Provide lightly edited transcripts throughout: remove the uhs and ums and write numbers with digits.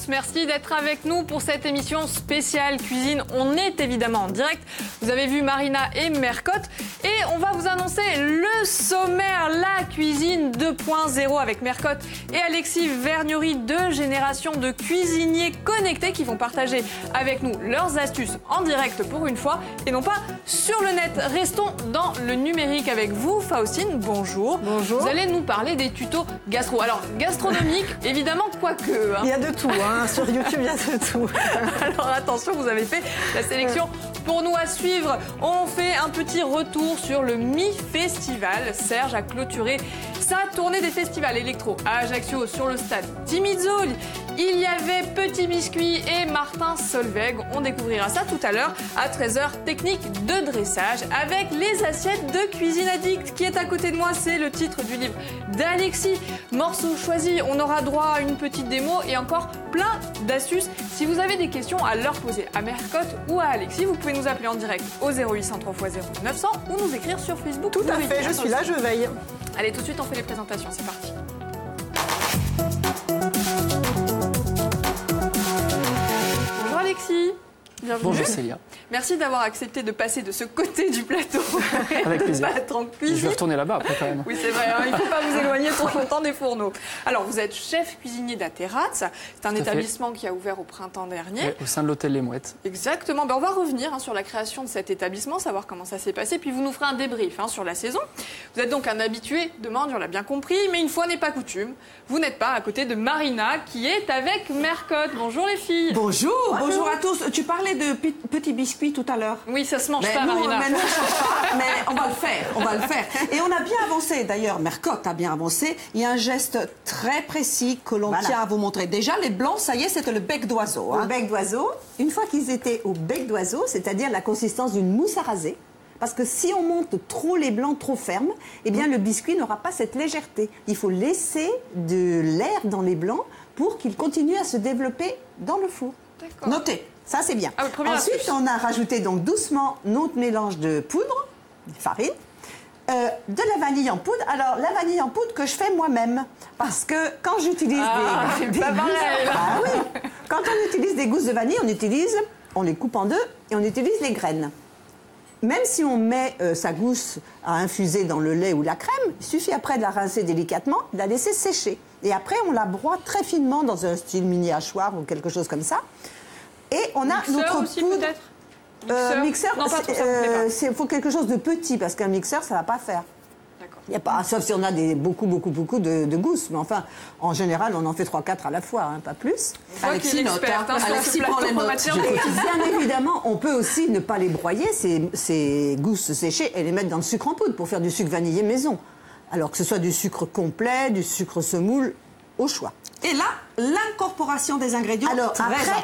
merci d'être avec nous pour cette émission spéciale cuisine. On est évidemment en direct. Vous avez vu Marina et Mercotte et on va vous annoncer le sommaire, la cuisine 2.0 avec Mercotte et Alexis Vergnory, deux générations de cuisiniers connectés qui vont partager avec nous leurs astuces en direct pour une fois et non pas sur le net. Restons dans le numérique avec vous, Faustine. Bonjour. Bonjour. Vous allez nous parler des tutos gastro. Alors, gastronomique, évidemment, quoique. Hein. Il y a de tout, hein. Sur YouTube, il y a de tout. Alors attention, vous avez fait la sélection pour nous à suivre. On fait un petit retour sur le Mi-Festival. Serge a clôturé sa tournée des festivals électro à Ajaccio sur le stade Timizoli. Il y avait Petit Biscuit et Martin Solveig. On découvrira ça tout à l'heure à 13h. Technique de dressage avec les assiettes de Cuisine Addict qui est à côté de moi. C'est le titre du livre d'Alexis. Morceau choisi. On aura droit à une petite démo et encore plein d'astuces. Si vous avez des questions à leur poser à Mercotte ou à Alexis, vous pouvez nous appeler en direct au 0800 3x0 900 ou nous écrire sur Facebook. Tout à fait, je suis là, je veille. Allez, tout de suite, on fait les présentations. C'est parti. Bonjour Alexis. Bienvenue. Bonjour Célia. Merci d'avoir accepté de passer de ce côté du plateau. Avec plaisir. Je vais retourner là-bas après quand même. Oui, c'est vrai, hein, il ne faut pas vous éloigner trop longtemps des fourneaux. Alors, vous êtes chef cuisinier d'Aterratz. C'est un établissement qui a ouvert au printemps dernier. Ouais, au sein de l'hôtel Les Mouettes. Exactement. Ben, on va revenir sur la création de cet établissement, savoir comment ça s'est passé. Puis vous nous ferez un débrief sur la saison. Vous êtes donc un habitué de Mandes, on l'a bien compris. Mais une fois n'est pas coutume, vous n'êtes pas à côté de Marina qui est avec Mercotte. Bonjour les filles. Bonjour, bonjour à tous. Tu parlais de Petit Biscuit tout à l'heure. Oui, ça se mange pas, Marina. Mais, non, mais on va le faire, Et on a bien avancé, d'ailleurs, Mercotte a bien avancé. Il y a un geste très précis que l'on tient à vous montrer. Déjà, les blancs, ça y est, c'était le bec d'oiseau. Le bec d'oiseau, une fois qu'ils étaient au bec d'oiseau, c'est-à-dire la consistance d'une mousse à raser, parce que si on monte trop les blancs trop fermes, eh bien le biscuit n'aura pas cette légèreté. Il faut laisser de l'air dans les blancs pour qu'ils continuent à se développer dans le four. D'accord. Notez. Ça, c'est bien. Ensuite, astuce. On a rajouté donc doucement notre mélange de poudre, de farine, de la vanille en poudre. Alors, la vanille en poudre que je fais moi-même. Parce que quand j'utilise des quand on utilise des gousses de vanille, on les coupe en deux et on utilise les graines. Même si on met sa gousse à infuser dans le lait ou la crème, il suffit après de la rincer délicatement, de la laisser sécher. Et après, on la broie très finement dans un style mini hachoir ou quelque chose comme ça. Et on a notre aussi, poudre. Mixeur, non, pas trop, il faut quelque chose de petit parce qu'un mixeur, ça ne va pas faire. Il y a pas, sauf si on a beaucoup de gousses. Mais enfin, en général, on en fait 3-4 à la fois, pas plus. Alexis note. Alexis prend les notes. Bien évidemment, on peut aussi ne pas les broyer, ces gousses séchées, et les mettre dans le sucre en poudre pour faire du sucre vanillé maison. Alors que ce soit du sucre complet, du sucre semoule, au choix. Et là, l'incorporation des ingrédients,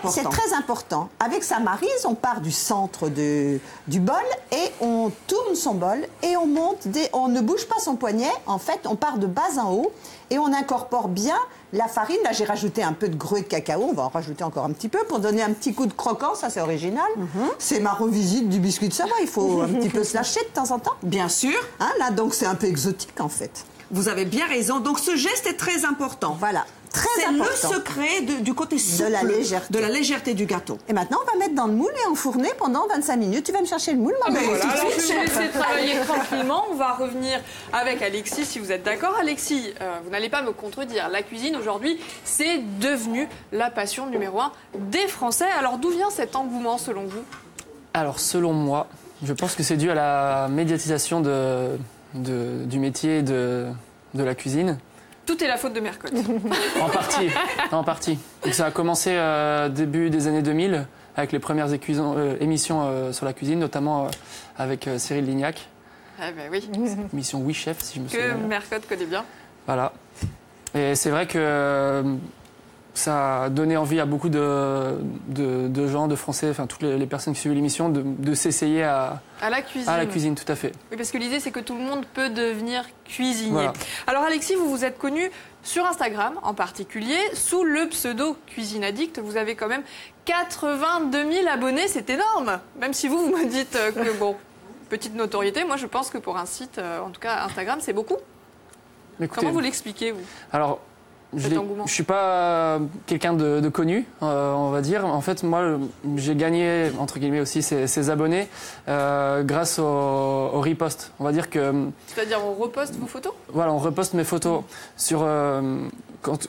c'est très important. Avec sa maryse, on part du centre du bol et on tourne son bol et on monte. On ne bouge pas son poignet. En fait, on part de bas en haut et on incorpore bien la farine. Là, j'ai rajouté un peu de gruau de cacao. On va en rajouter encore un petit peu pour donner un petit coup de croquant. Ça, c'est original. C'est ma revisite du biscuit de Savoie. Il faut un petit peu se lâcher de temps en temps. Bien sûr. Là, donc, c'est un peu exotique, en fait. Vous avez bien raison. Donc, ce geste est très important. Voilà. C'est le secret du côté souple, de la légèreté du gâteau. Et maintenant, on va mettre dans le moule et enfourner pendant 25 minutes. Tu vas me chercher le moule, maman. Alors, je vais laisser travailler tranquillement. On va revenir avec Alexis, si vous êtes d'accord. Alexis, vous n'allez pas me contredire. La cuisine, aujourd'hui, c'est devenu la passion numéro 1 des Français. Alors, d'où vient cet engouement, selon vous? Alors, selon moi, je pense que c'est dû à la médiatisation du métier de la cuisine. Tout est la faute de Mercotte. En partie. Donc ça a commencé début des années 2000 avec les premières émissions sur la cuisine, notamment avec Cyril Lignac. Ah ben oui. Émission Oui Chef, si je me souviens. Que Mercotte connaît bien. Voilà. Et c'est vrai que ça a donné envie à beaucoup de gens, de Français, enfin toutes les personnes qui suivaient l'émission, de s'essayer à la cuisine. À la cuisine, tout à fait. Oui, parce que l'idée, c'est que tout le monde peut devenir cuisinier. Voilà. Alors Alexis, vous vous êtes connu sur Instagram en particulier, sous le pseudo Cuisine Addict. Vous avez quand même 82 000 abonnés, c'est énorme. Même si vous me dites que, bon, petite notoriété, moi je pense que pour un site, en tout cas Instagram, c'est beaucoup. Écoutez, comment vous l'expliquez, vous? Alors, Je suis pas quelqu'un de connu, on va dire. En fait, moi, j'ai gagné, entre guillemets aussi, ces abonnés grâce au repost. On va dire que... C'est-à-dire, on reposte vos photos? Voilà, on reposte mes photos.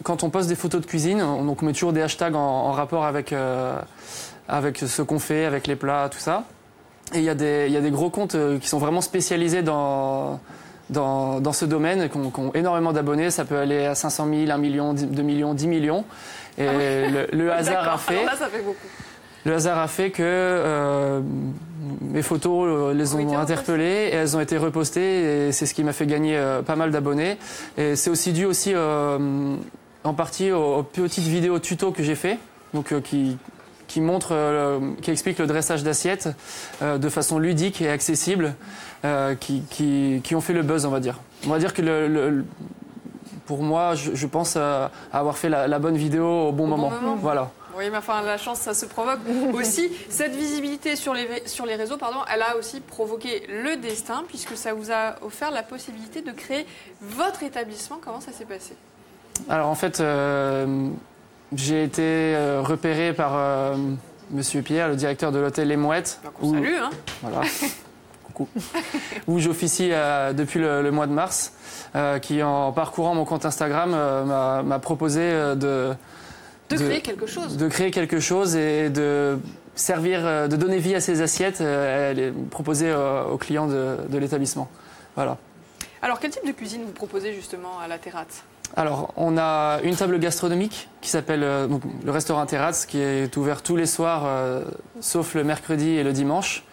Quand on poste des photos de cuisine, on met toujours des hashtags en rapport avec ce qu'on fait, avec les plats, tout ça. Et il y a des gros comptes qui sont vraiment spécialisés dans ce domaine, qui ont énormément d'abonnés. Ça peut aller à 500 000, 1 million, 2 millions, 10 millions. Et le hasard a fait... Alors là, ça fait beaucoup. Le hasard a fait que mes photos les ont interpellées et elles ont été repostées. Et c'est ce qui m'a fait gagner pas mal d'abonnés. Et c'est aussi dû en partie aux petites vidéos tuto que j'ai fait, donc qui explique le dressage d'assiettes de façon ludique et accessible, qui ont fait le buzz, on va dire. On va dire que pour moi, je pense avoir fait la bonne vidéo au bon moment. Voilà. Oui, mais enfin, la chance, ça se provoque aussi. Cette visibilité sur les réseaux, elle a aussi provoqué le destin, puisque ça vous a offert la possibilité de créer votre établissement. Comment ça s'est passé? Alors, en fait... j'ai été repéré par Monsieur Pierre, le directeur de l'hôtel Les Mouettes. Salut, hein. Voilà. Coucou. Où j'officie depuis le mois de mars, qui en parcourant mon compte Instagram m'a proposé de créer quelque chose. De créer quelque chose et de de donner vie à ses assiettes, proposées aux clients de l'établissement. Voilà. Alors, quel type de cuisine vous proposez justement à la Terrazze? Alors, on a une table gastronomique qui s'appelle le restaurant Terrazze, qui est ouvert tous les soirs, sauf le mercredi et le dimanche.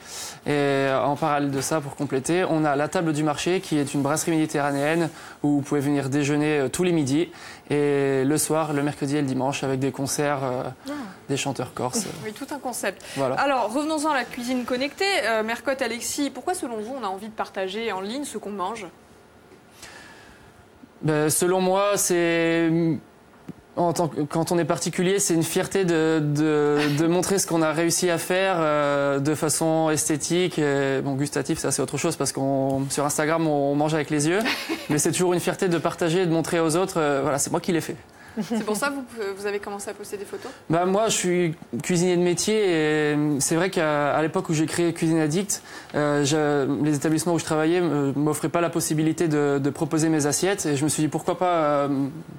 Et en parallèle de ça, pour compléter, on a la table du marché, qui est une brasserie méditerranéenne où vous pouvez venir déjeuner tous les midis. Et le soir, le mercredi et le dimanche, avec des concerts, des chanteurs corses. Oui, tout un concept. Voilà. Alors, revenons-en à la cuisine connectée. Mercotte, Alexis, pourquoi selon vous, on a envie de partager en ligne ce qu'on mange? Selon moi, quand on est particulier, c'est une fierté de montrer ce qu'on a réussi à faire de façon esthétique. Gustatif, ça c'est autre chose parce sur Instagram, on mange avec les yeux. Mais c'est toujours une fierté de partager et de montrer aux autres, voilà, c'est moi qui l'ai fait. C'est pour ça que vous avez commencé à poster des photos? Moi, je suis cuisinier de métier et c'est vrai qu'à l'époque où j'ai créé Cuisine Addict, les établissements où je travaillais ne m'offraient pas la possibilité de proposer mes assiettes. Et je me suis dit, pourquoi pas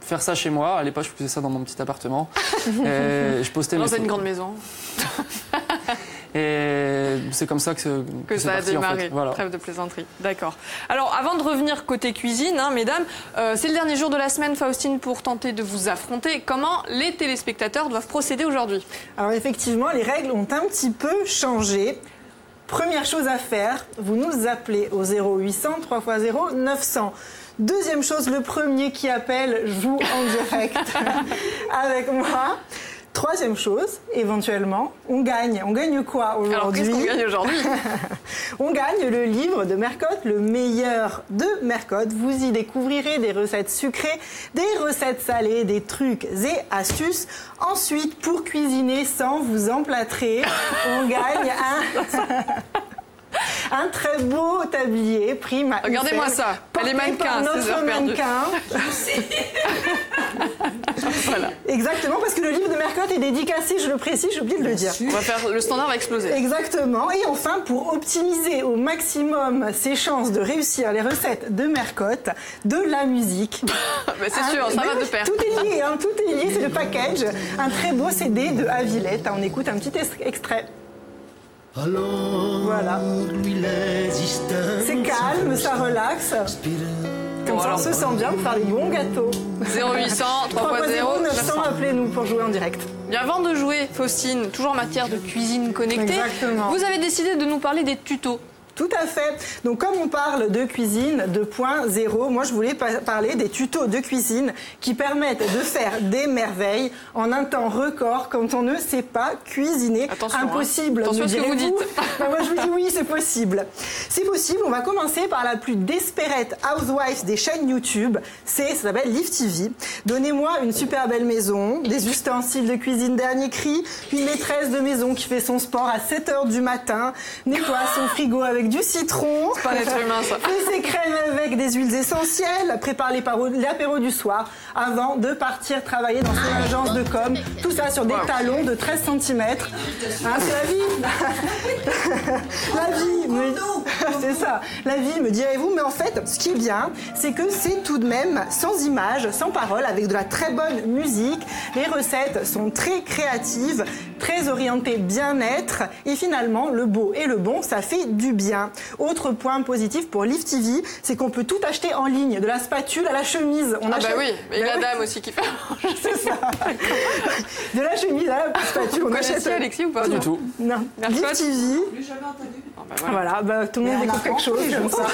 faire ça chez moi? À l'époque, je faisais ça dans mon petit appartement. Et je postais mes photos. Dans une grande maison. Et c'est comme ça que ça a démarré. En fait. Voilà. Trêve de plaisanterie. D'accord. Alors, avant de revenir côté cuisine, mesdames, c'est le dernier jour de la semaine, Faustine, pour tenter de vous affronter. Comment les téléspectateurs doivent procéder aujourd'hui? Alors, effectivement, les règles ont un petit peu changé. Première chose à faire, vous nous appelez au 0800 3x0 900. Deuxième chose, le premier qui appelle joue en direct avec moi. Troisième chose, éventuellement, on gagne. On gagne quoi aujourd'hui? Alors, qu'est-ce qu'on gagne aujourd'hui? On gagne le livre de Mercotte, le meilleur de Mercotte. Vous y découvrirez des recettes sucrées, des recettes salées, des trucs et astuces. Ensuite, pour cuisiner sans vous emplâtrer, on gagne un très beau tablier prime. Regardez-moi ça, elle est mannequin, notre mannequin. Voilà. Exactement, parce que le livre de Mercotte est dédicacé, je le précise, j'ai oublié de le dire. Le standard va exploser. Exactement. Et enfin, pour optimiser au maximum ses chances de réussir les recettes de Mercotte, de la musique. C'est sûr, ça va de pair. Tout est lié, tout est lié, c'est le package. Un très beau CD de Avilette. On écoute un petit extrait. Voilà. C'est calme, ça relaxe. Comme ça, on se sent bien pour faire des bons gâteaux. 0800 3x0 900, appelez-nous pour jouer en direct. Bien, avant de jouer, Faustine, toujours en matière de cuisine connectée, exactement, vous avez décidé de nous parler des tutos. Tout à fait. Donc, comme on parle de cuisine 2.0, moi, je voulais parler des tutos de cuisine qui permettent de faire des merveilles en un temps record quand on ne sait pas cuisiner. Attention, impossible, attention à ce que vous dites. Moi, je vous dis oui, c'est possible. C'est possible. On va commencer par la plus desperate housewife des chaînes YouTube. Ça s'appelle Live TV. Donnez-moi une super belle maison, des ustensiles de cuisine dernier cri, une maîtresse de maison qui fait son sport à 7h du matin, nettoie son frigo avec avec du citron. C'est pas l'être humain, ça. Fais ses crèmes avec des huiles essentielles. Prépare l'apéro du soir avant de partir travailler dans une agence de com. Tout ça sur des talons de 13 cm. Hein, c'est la vie. La vie, c'est ça. La vie, me direz-vous. Mais en fait, ce qui est bien, c'est que c'est tout de même sans images, sans paroles, avec de la très bonne musique. Les recettes sont très créatives, très orientées bien-être. Et finalement, le beau et le bon, ça fait du bien. Autre point positif pour Live TV, c'est qu'on peut tout acheter en ligne, de la spatule à la chemise. On achète... bah oui, et la dame aussi qui fait. C'est ça. De la chemise à la spatule, on achète. Alexis ou pas? Pas du tout. Non. Live TV. Voilà, tout le monde découvre quelque chose comme ça.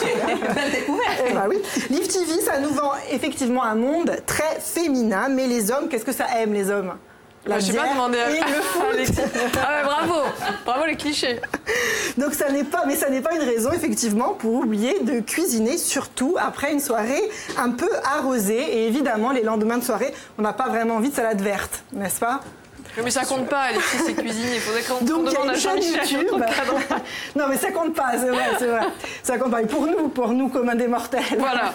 Belle découverte. Bah oui. Live TV, ça nous vend effectivement un monde très féminin, mais les hommes, qu'est-ce que ça aime les hommes? Je sais pas demander à Alexis. Ah ouais, bravo les clichés. Donc ça n'est pas une raison effectivement pour oublier de cuisiner, surtout après une soirée un peu arrosée. Et évidemment, les lendemains de soirée, on n'a pas vraiment envie de salade verte, n'est-ce pas? Mais ça compte pas, Alexis, c'est cuisiner. Il faudrait qu'on demande à chaîne YouTube. Non, mais ça compte pas, c'est vrai. Ça compte pas. Et pour nous, communs des mortels. Voilà.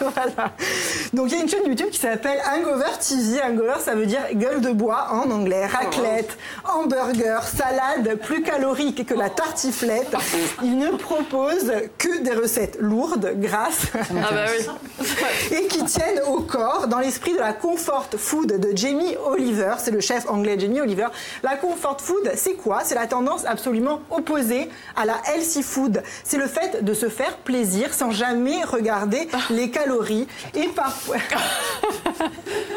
Donc, il y a une chaîne YouTube qui s'appelle Hangover TV. Hangover, ça veut dire gueule de bois en anglais. Raclette, hamburger, salade plus calorique que la tartiflette. Il ne propose que des recettes lourdes, grasses. Ah bah oui. Et qui tiennent au corps, dans l'esprit de la comfort food de Jamie Oliver. C'est le chef anglais Jamie Oliver. La comfort food, c'est quoi? C'est la tendance absolument opposée à la healthy food. C'est le fait de se faire plaisir sans jamais regarder les calories. Et parfois...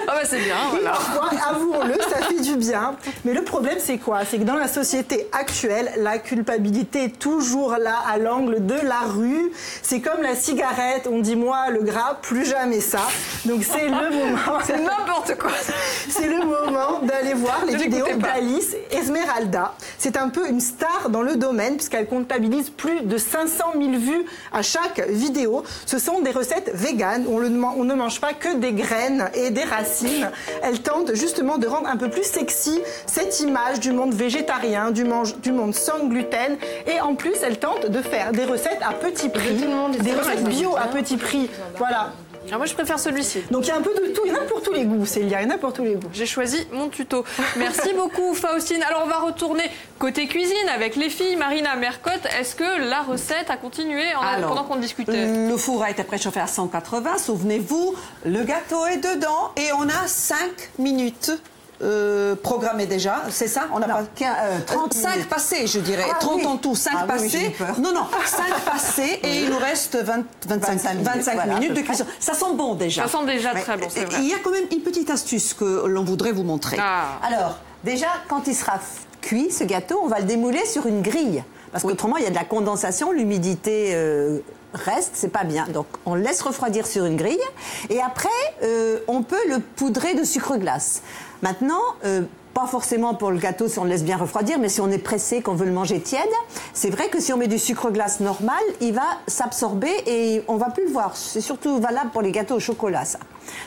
Ah bah c'est bien, voilà. Parfois, avouons-le, ça fait du bien. Mais le problème, c'est quoi? C'est que dans la société actuelle, la culpabilité est toujours là, à l'angle de la rue. C'est comme la cigarette. On dit, moi, le gras, plus jamais ça. Donc c'est le moment... C'est n'importe quoi. C'est le moment d'aller voir les vidéos d'Alice Esmeralda. C'est un peu une star dans le domaine puisqu'elle comptabilise plus de 500 000 vues à chaque vidéo. Ce sont des recettes véganes. On ne mange pas que des graines et des racines. Elle tente justement de rendre un peu plus sexy cette image du monde végétarien, du monde sans gluten. Et en plus, elle tente de faire des recettes à petit prix, des recettes bio à petit prix. Voilà. Ah, moi, je préfère celui-ci. Donc, il y a un peu de tout. Il y en a pour tous les goûts, Célia. Il y en a pour tous les goûts. J'ai choisi mon tuto. Merci beaucoup, Faustine. Alors, on va retourner côté cuisine avec les filles. Marina, Mercotte, est-ce que la recette a continué pendant qu'on discutait? Le four a été préchauffé à 180. Souvenez-vous, le gâteau est dedans et on a 5 minutes. Programmé déjà, c'est ça? On a pas 35 passés, je dirais. 30 en tout, 5 passés. Oui, non, 5 passés et il nous reste 25 minutes de cuisson. Ça sent bon déjà. Ça sent déjà très bon, c'est vrai. Il y a quand même une petite astuce que l'on voudrait vous montrer. Alors, déjà, quand il sera cuit, ce gâteau, on va le démouler sur une grille. Parce qu'autrement, il y a de la condensation, l'humidité reste, c'est pas bien. Donc, on le laisse refroidir sur une grille. Et après, on peut le poudrer de sucre glace. Maintenant, pas forcément pour le gâteau si on le laisse bien refroidir, mais si on est pressé, qu'on veut le manger tiède, c'est vrai que si on met du sucre glace normal, il va s'absorber et on va plus le voir. C'est surtout valable pour les gâteaux au chocolat, ça.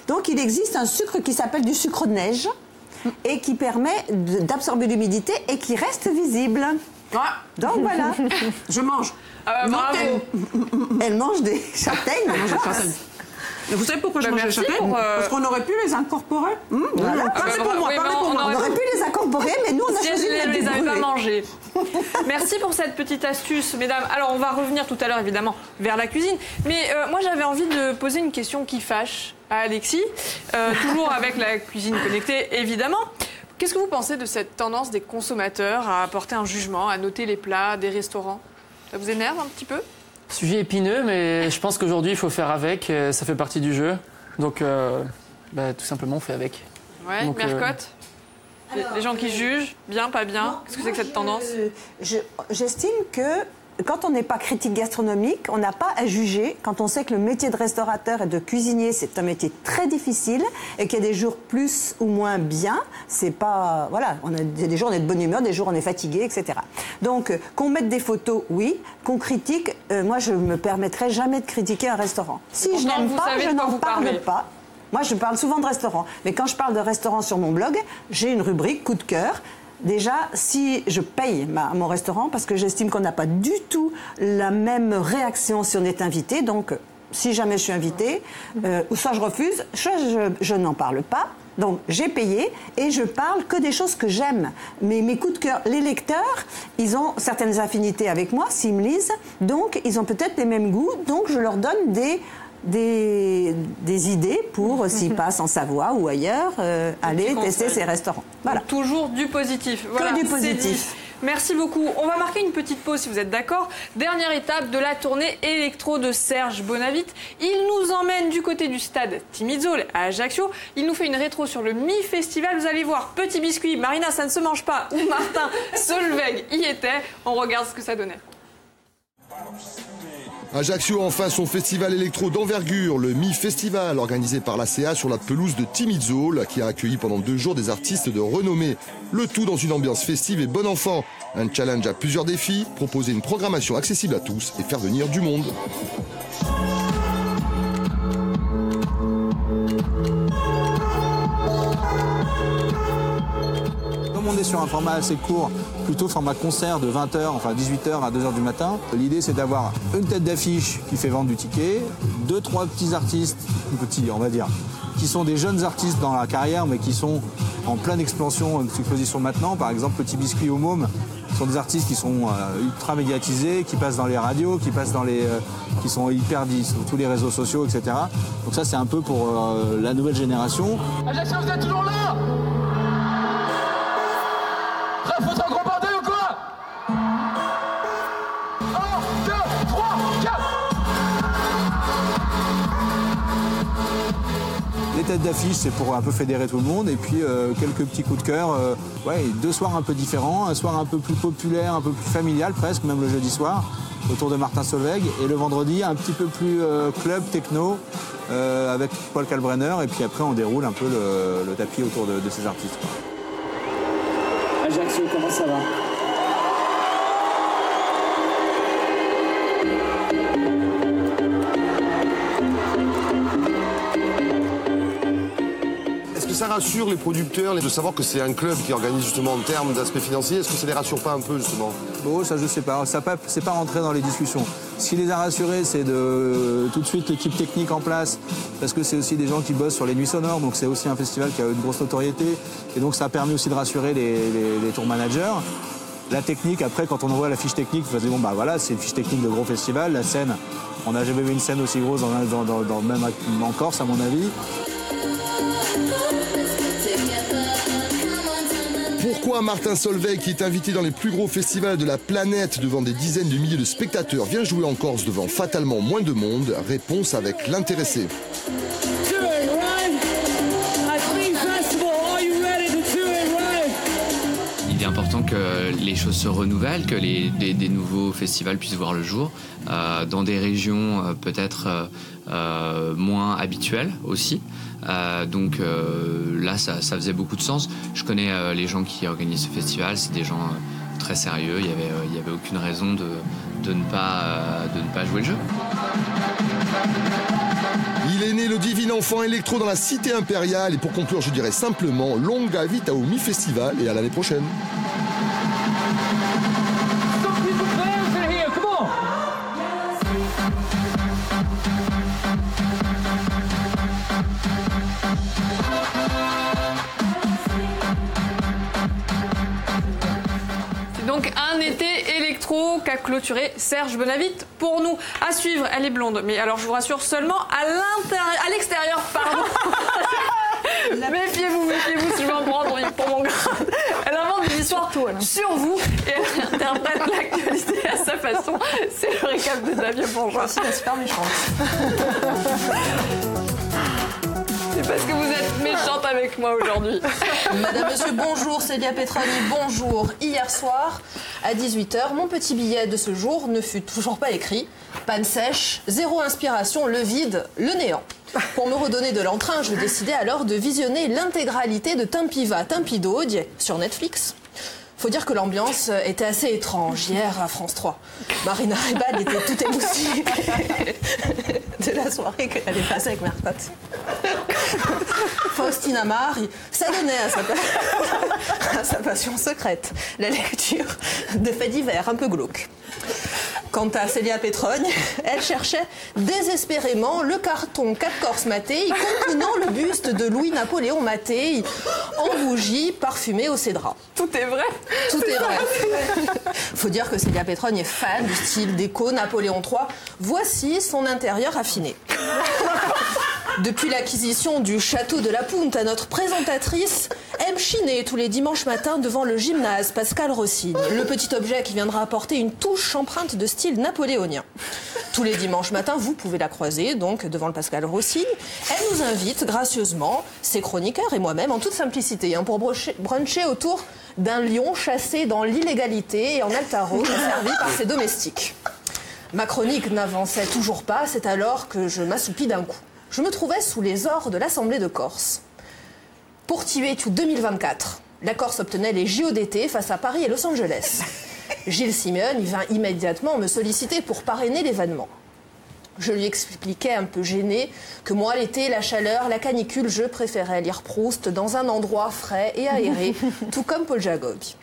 Donc, il existe un sucre qui s'appelle du sucre de neige et qui permet d'absorber l'humidité et qui reste visible. Donc voilà, je mange. Elle mange des châtaignes. Vous savez pourquoi je mange des châtaignes? Parce qu'on aurait pu les incorporer. Voilà. Parlez pour moi, On aurait pu les incorporer, mais nous, on a choisi de les avait pas mangés. Merci pour cette petite astuce, mesdames. Alors, on va revenir tout à l'heure, évidemment, vers la cuisine. Mais moi, j'avais envie de poser une question qui fâche à Alexis. Toujours avec la cuisine connectée, évidemment. Qu'est-ce que vous pensez de cette tendance des consommateurs à apporter un jugement, à noter les plats des restaurants? Ça vous énerve un petit peu? Sujet épineux, mais je pense qu'aujourd'hui, il faut faire avec. Ça fait partie du jeu. Donc, tout simplement, on fait avec. Ouais, Mercotte, les gens qui jugent, bien, pas bien. Qu'est-ce que c'est que cette tendance? J'estime que quand on n'est pas critique gastronomique, on n'a pas à juger. Quand on sait que le métier de restaurateur et de cuisinier, c'est un métier très difficile et qu'il y a des jours plus ou moins bien, c'est pas... Voilà, il y a des jours on est de bonne humeur, des jours on est fatigué, etc. Donc, qu'on mette des photos, oui. Qu'on critique, moi je me permettrais jamais de critiquer un restaurant. Si je n'aime pas, je n'en parle pas. Moi, je parle souvent de restaurant. Mais quand je parle de restaurant sur mon blog, j'ai une rubrique coup de cœur. Déjà, si je paye mon restaurant, parce que j'estime qu'on n'a pas du tout la même réaction si on est invité, donc si jamais je suis invitée, ou soit je refuse, soit je n'en parle pas. Donc j'ai payé et je parle que des choses que j'aime. Mais mes coups de cœur, les lecteurs, ils ont certaines affinités avec moi s'ils me lisent, donc ils ont peut-être les mêmes goûts, donc je leur donne des idées pour, s'ils passent en Savoie ou ailleurs, aller tester ces restaurants. Voilà. Donc, toujours du positif. Voilà, que du positif. Merci beaucoup. On va marquer une petite pause si vous êtes d'accord. Dernière étape de la tournée électro de Serge Bonavit. Il nous emmène du côté du stade Timizol à Ajaccio. Il nous fait une rétro sur le Mi-Festival. Vous allez voir, Petit Biscuit, Marina, ça ne se mange pas, ou Martin Solveig y était. On regarde ce que ça donnait. Ajaccio enfin son festival électro d'envergure, le Mi-Festival, organisé par l'ACA sur la pelouse de Timizol, qui a accueilli pendant 2 jours des artistes de renommée. Le tout dans une ambiance festive et bon enfant. Un challenge à plusieurs défis, proposer une programmation accessible à tous et faire venir du monde. Comme on est sur un format assez court, plutôt format concert de 20h, enfin 18h à 2h du matin, l'idée c'est d'avoir une tête d'affiche qui fait vendre du ticket, 2-3 petits artistes, petits on va dire, qui sont des jeunes artistes dans la carrière mais qui sont en pleine exposition maintenant. Par exemple Petit Biscuit ou Môme sont des artistes qui sont ultra médiatisés, qui passent dans les radios, qui passent dans qui sont hyper sur tous les réseaux sociaux, etc. Donc ça c'est un peu pour la nouvelle génération. Ajaccio, vous êtes toujours là? Foutre un gros bordel ou quoi? 1, 2, 3, 4. Les têtes d'affiche, c'est pour un peu fédérer tout le monde. Et puis quelques petits coups de cœur. 2 soirs un peu différents. Un soir un peu plus populaire, un peu plus familial presque, même le jeudi soir, autour de Martin Solveig. Et le vendredi, un petit peu plus club, techno, avec Paul Kalbrenner. Et puis après, on déroule un peu le tapis autour de ces artistes. Ajaccio, comment ça va? Est-ce que ça rassure les producteurs de savoir que c'est un club qui organise justement en termes d'aspect financier? Est-ce que ça les rassure pas un peu justement? Bon, ça je sais pas, c'est pas rentré dans les discussions. Ce qui les a rassurés, c'est de tout de suite l'équipe technique en place, parce que c'est aussi des gens qui bossent sur les nuits sonores, donc c'est aussi un festival qui a une grosse notoriété, et donc ça a permis aussi de rassurer les tour managers. La technique, après, quand on envoie la fiche technique, vous dites, bon bah voilà, c'est une fiche technique de gros festival. La scène, on n'a jamais vu une scène aussi grosse même en Corse, à mon avis. Pourquoi Martin Solveig, qui est invité dans les plus gros festivals de la planète devant des dizaines de milliers de spectateurs, vient jouer en Corse devant fatalement moins de monde? Réponse avec l'intéressé. Il est important que les choses se renouvellent, que des nouveaux festivals puissent voir le jour, dans des régions peut-être moins habituelles aussi. Donc là, ça faisait beaucoup de sens. Je connais les gens qui organisent ce festival, c'est des gens très sérieux. Il y avait aucune raison de ne pas jouer le jeu. Il est né le divin enfant électro dans la cité impériale. Et pour conclure, je dirais simplement longa vita au Mi-Festival et à l'année prochaine. Donc un été électro qu'a clôturé Serge Bonavit pour nous. À suivre, elle est blonde, mais alors je vous rassure seulement à l'extérieur, pardon. Méfiez-vous si je m'en prends pour mon grade. Elle invente des histoires sur vous et elle interprète l'actualité à sa façon. C'est le récap de Davia Bourgeois. C'est la super méchante. C'est parce que vous êtes méchante avec moi aujourd'hui. Madame, monsieur, bonjour, Célia Petroni, bonjour. Hier soir, à 18h, mon petit billet de ce jour ne fut toujours pas écrit. Panne sèche, zéro inspiration, le vide, le néant. Pour me redonner de l'entrain, je décidai alors de visionner l'intégralité de Tempi va, Tempi doglie sur Netflix. Faut dire que l'ambiance était assez étrange hier à France 3. Marina Ribal était toute émoustillée de la soirée qu'elle allait passer avec Mercotte. Faustina Mari s'adonnait à sa passion secrète, la lecture de faits divers un peu glauques. Quant à Célia Petrogne, elle cherchait désespérément le carton 4 Corse Mattei contenant le buste de Louis-Napoléon Mattei en bougie parfumée au cédrat. Tout est vrai. Tout est vrai. Faut dire que Célia Petrogne est fan du style déco Napoléon III. Voici son intérieur affiné. Depuis l'acquisition du château de la Punta, notre présentatrice aime chiner tous les dimanches matins devant le gymnase Pascal Rossigne, le petit objet qui viendra apporter une touche empreinte de style napoléonien. Tous les dimanches matins, vous pouvez la croiser donc devant le Pascal Rossigne. Elle nous invite gracieusement, ses chroniqueurs et moi-même, en toute simplicité, pour bruncher autour d'un lion chassé dans l'illégalité et en altaro servi par ses domestiques. Ma chronique n'avançait toujours pas, c'est alors que je m'assoupis d'un coup. Je me trouvais sous les ors de l'Assemblée de Corse. Pour Tiwetu 2024, la Corse obtenait les JO d'été face à Paris et Los Angeles. Gilles Simeone vint immédiatement me solliciter pour parrainer l'événement. Je lui expliquais un peu gêné que moi, l'été, la chaleur, la canicule, je préférais lire Proust dans un endroit frais et aéré, tout comme Paul Jacobi.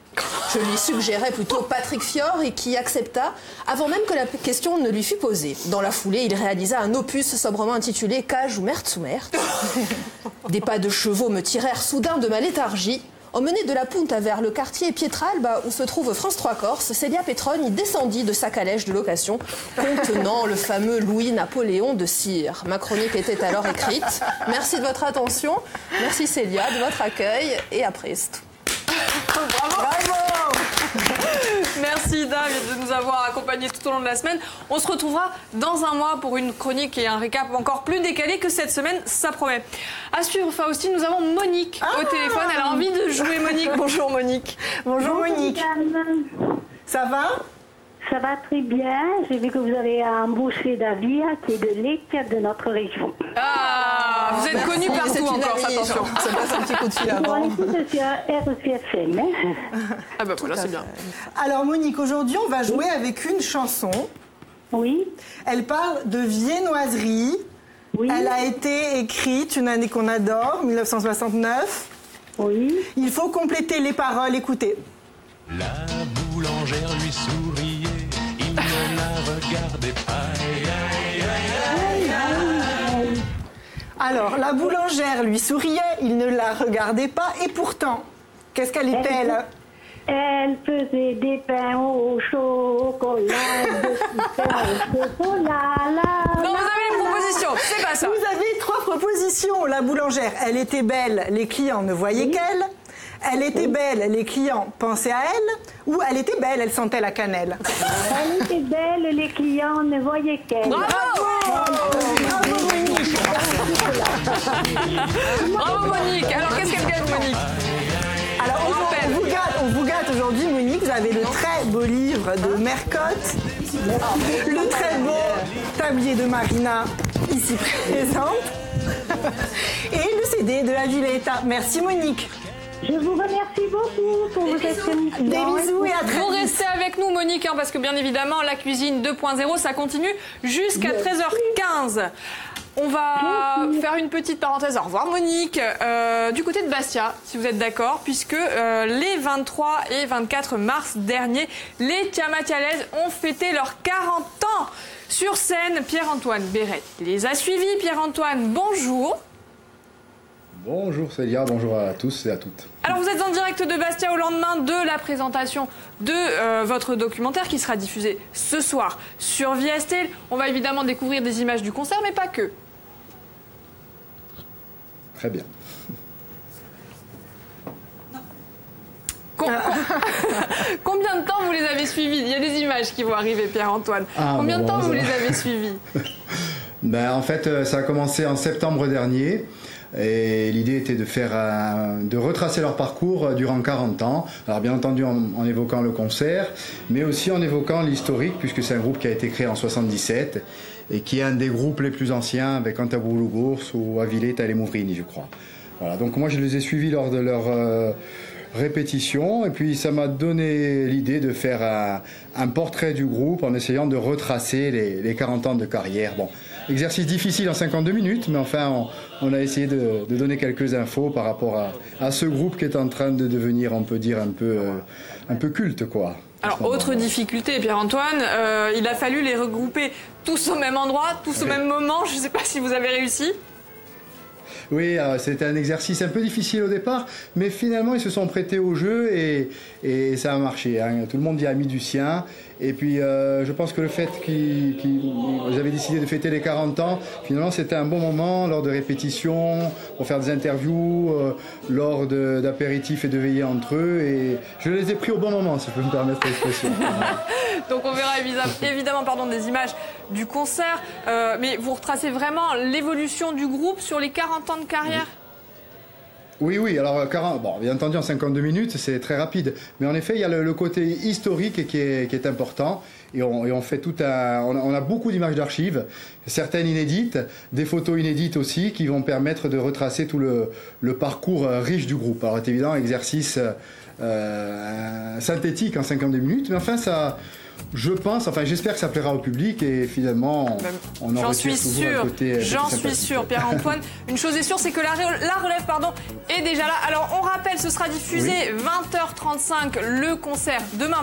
Je lui suggérais plutôt Patrick Fior et qui accepta avant même que la question ne lui fût posée. Dans la foulée, il réalisa un opus sobrement intitulé Cage ou Mertzumert. Des pas de chevaux me tirèrent soudain de ma léthargie. Emmenée de la Punta vers le quartier Pietralba où se trouve France 3 Corse, Célia Petrogne descendit de sa calèche de location contenant le fameux Louis-Napoléon de cire. Ma chronique était alors écrite. Merci de votre attention. Merci Célia de votre accueil et à presto. Bravo. Merci David de nous avoir accompagnés tout au long de la semaine. On se retrouvera dans un mois pour une chronique et un récap encore plus décalé que cette semaine, ça promet. À suivre Faustine, nous avons Monique au téléphone. Elle a envie de jouer Monique. Bonjour Monique. Bonjour Monique. Ça va ? Ça va très bien. J'ai vu que vous avez un boucher d'Avia qui est de Lec de notre région. Ah, vous êtes connue partout en Corse, attention. Ça passe un petit coup de fil avant. Bon, écoute, c'est RCFM. Ah bah voilà, c'est bien. Alors Monique, aujourd'hui on va jouer avec une chanson. Oui. Elle parle de viennoiserie. Oui. Elle a été écrite une année qu'on adore, 1969. Oui. Il faut compléter les paroles, écoutez. La boulangère lui souriait, il ne la regardait pas. Alors, la boulangère lui souriait, il ne la regardait pas, et pourtant, qu'est-ce qu'elle était, là ? Elle faisait des pains au chocolat, des pains au chocolat. Non, vous avez les propositions, c'est pas ça. Vous avez 3 propositions. La boulangère, elle était belle, les clients ne voyaient qu'elle. Elle était belle, les clients pensaient à elle, ou elle était belle, elle sentait la cannelle. Elle était belle, les clients ne voyaient qu'elle. Bravo. Bravo Monique. Bravo Monique. Alors qu'est-ce qu'elle gagne Monique? Alors on vous gâte aujourd'hui Monique, vous avez le très beau livre de Mercotte, le très beau tablier de Marina ici présente, et le CD de la Violetta. Merci Monique. Je vous remercie beaucoup pour votre émission. Des bisous et à très vite. Vous restez avec nous Monique, parce que bien évidemment la cuisine 2.0 ça continue jusqu'à 13h15. On va faire une petite parenthèse. Au revoir Monique. Du côté de Bastia, si vous êtes d'accord, puisque les 23 et 24 mars dernier, les Tiamatialaises ont fêté leurs 40 ans. Sur scène, Pierre-Antoine Béret les a suivis. Pierre-Antoine, bonjour. Bonjour Célia, bonjour à tous et à toutes. Alors vous êtes en direct de Bastia au lendemain de la présentation de votre documentaire qui sera diffusé ce soir sur Viastel. On va évidemment découvrir des images du concert, mais pas que. Très bien. Combien de temps vous les avez suivis? Il y a des images qui vont arriver, Pierre-Antoine. Combien de temps vous les avez suivis? En fait, ça a commencé en septembre dernier. Et l'idée était de retracer leur parcours durant 40 ans. Alors bien entendu en évoquant le concert, mais aussi en évoquant l'historique, puisque c'est un groupe qui a été créé en 77 et qui est un des groupes les plus anciens avec Cantaboulougos ou Avile Talemouvrini, je crois. Voilà, donc moi je les ai suivis lors de répétitions. Et puis ça m'a donné l'idée de faire un portrait du groupe en essayant de retracer les 40 ans de carrière. Bon, exercice difficile en 52 minutes, mais enfin on a essayé de donner quelques infos par rapport à ce groupe qui est en train de devenir, on peut dire, un peu culte, quoi. Alors, autre difficulté, Pierre-Antoine, il a fallu les regrouper tous au même endroit, tous au même moment. Je ne sais pas si vous avez réussi. Oui, c'était un exercice un peu difficile au départ, mais finalement ils se sont prêtés au jeu et ça a marché. Hein. Tout le monde y a mis du sien. Et puis je pense que le fait qu'ils avaient décidé de fêter les 40 ans, finalement c'était un bon moment lors de répétitions, pour faire des interviews, lors d'apéritifs et de veillées entre eux. Et je les ai pris au bon moment, si je peux me permettre l'expression. Donc on verra évidemment des images du concert, mais vous retracez vraiment l'évolution du groupe sur les 40 ans de carrière. Oui, alors 40, bon, bien entendu en 52 minutes c'est très rapide, mais en effet il y a le côté historique qui est important et on fait on a beaucoup d'images d'archives, certaines inédites, des photos inédites aussi qui vont permettre de retracer tout le parcours riche du groupe. Alors c'est évidemment exercice synthétique en 52 minutes, mais enfin ça... j'espère que ça plaira au public et finalement on en retire toujours un côté. J'en suis sûr, Pierre-Antoine. Une chose est sûre, c'est que la relève est déjà là. Alors on rappelle, ce sera diffusé 20h35 le concert demain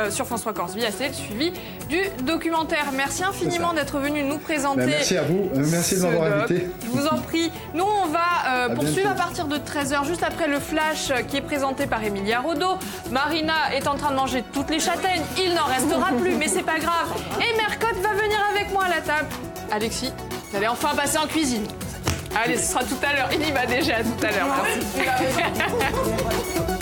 sur France 3 Corse via CL, suivi du documentaire. Merci infiniment d'être venu nous présenter. Merci à vous, merci de m'avoir invité. Je vous en prie. Nous on va poursuivre à partir de 13h, juste après le flash qui est présenté par Emilia Rodot. Marina est en train de manger toutes les châtaignes. Il n'en restera plus, mais c'est pas grave. Et Mercotte va venir avec moi à la table. Alexis, vous allez enfin passer en cuisine. Allez, ce sera tout à l'heure. Il y va déjà tout à l'heure. Merci.